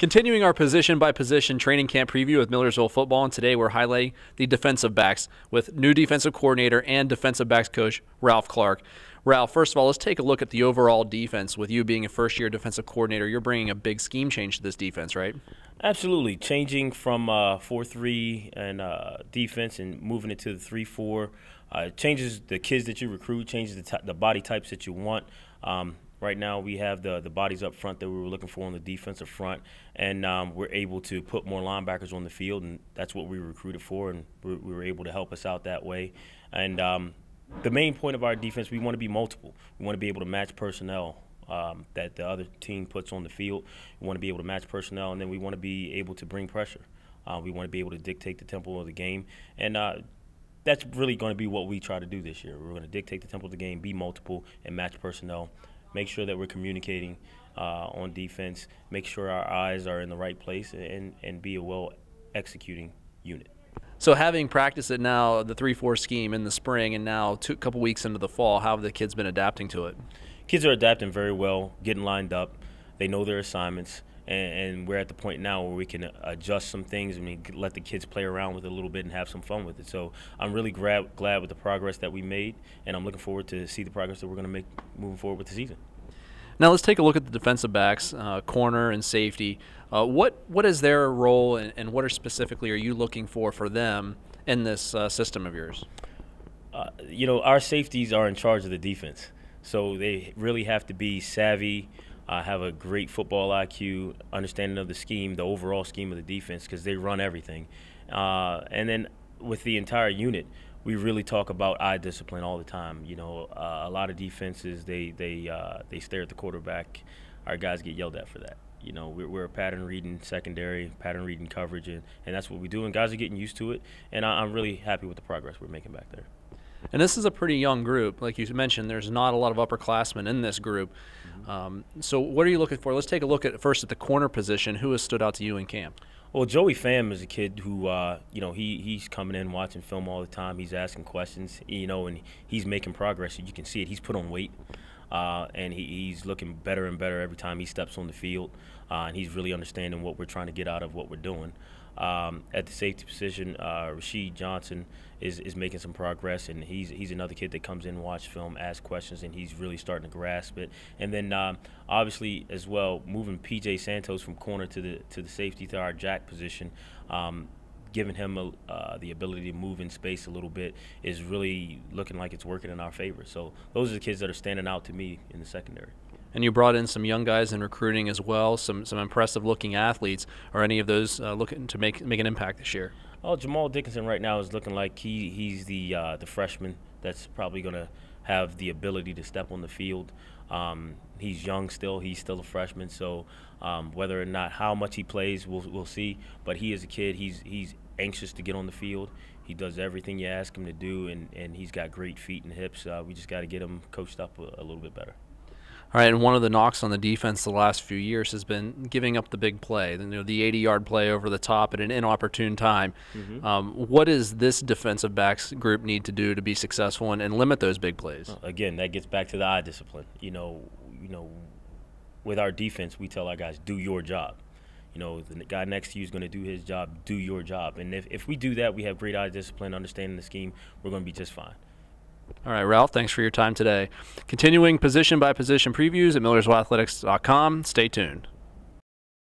Continuing our position-by-position training camp preview with Millersville football, and today we're highlighting the defensive backs with new defensive coordinator and defensive backs coach Ralph Clark. Ralph, first of all, let's take a look at the overall defense. With you being a first-year defensive coordinator, you're bringing a big scheme change to this defense, right? Absolutely. Changing from 4-3 and defense and moving it to the 3-4 changes the kids that you recruit, changes the body types that you want. Right now we have the bodies up front that we were looking for on the defensive front, and we're able to put more linebackers on the field, and that's what we recruited for, and we were able to help us out that way. And the main point of our defense, we want to be multiple. We want to be able to match personnel that the other team puts on the field. We want to be able to match personnel, and then we want to be able to bring pressure. We want to be able to dictate the tempo of the game, and that's really going to be what we try to do this year. We're going to dictate the tempo of the game, be multiple, and match personnel. Make sure that we're communicating on defense, make sure our eyes are in the right place, and be a well-executing unit. So having practiced it now, the 3-4 scheme in the spring, and now a couple weeks into the fall, how have the kids been adapting to it? Kids are adapting very well, getting lined up. They know their assignments, and we're at the point now where we can adjust some things and let the kids play around with it a little bit and have some fun with it. So I'm really glad with the progress that we made, and I'm looking forward to see the progress that we're going to make moving forward with the season. Now let's take a look at the defensive backs, corner and safety. What is their role, and what specifically are you looking for them in this system of yours? Our safeties are in charge of the defense, so they really have to be savvy, have a great football IQ, understanding of the scheme, the overall scheme of the defense, because they run everything. And then with the entire unit, we really talk about eye discipline all the time. A lot of defenses, they stare at the quarterback. Our guys get yelled at for that. We're a pattern reading secondary, pattern reading coverage, and that's what we do. And guys are getting used to it. And I'm really happy with the progress we're making back there. And this is a pretty young group. Like you mentioned, there's not a lot of upperclassmen in this group. So what are you looking for? Let's take a look first at the corner position. Who has stood out to you in camp? Well, Joey Pham is a kid who, he's coming in, watching film all the time. He's asking questions, and he's making progress. You can see it. He's put on weight, and he's looking better and better every time he steps on the field. And he's really understanding what we're trying to get out of what we're doing. At the safety position, Rashid Johnson is making some progress, and he's another kid that comes in, watch film, ask questions, and he's really starting to grasp it. And then obviously as well, moving P.J. Santos from corner to the safety to our jack position, giving him the ability to move in space a little bit is really looking like it's working in our favor. So those are the kids that are standing out to me in the secondary. And you brought in some young guys in recruiting as well, some impressive-looking athletes. Are any of those looking to make an impact this year? Oh, Jamal Dickinson right now is looking like he's the freshman that's probably going to have the ability to step on the field. He's young still. He's still a freshman, so whether or not how much he plays, we'll see. But he is a kid. He's anxious to get on the field. He does everything you ask him to do, and he's got great feet and hips. We just got to get him coached up a little bit better. All right, and one of the knocks on the defense the last few years has been giving up the big play, the 80-yard play over the top at an inopportune time. What does this defensive backs group need to do to be successful and limit those big plays? Again, that gets back to the eye discipline. With our defense, we tell our guys, do your job. The guy next to you is going to do his job, do your job. And if we do that, we have great eye discipline, understanding the scheme, we're going to be just fine. All right, Ralph, thanks for your time today. Continuing position-by-position previews at MillersvilleAthletics.com. Stay tuned.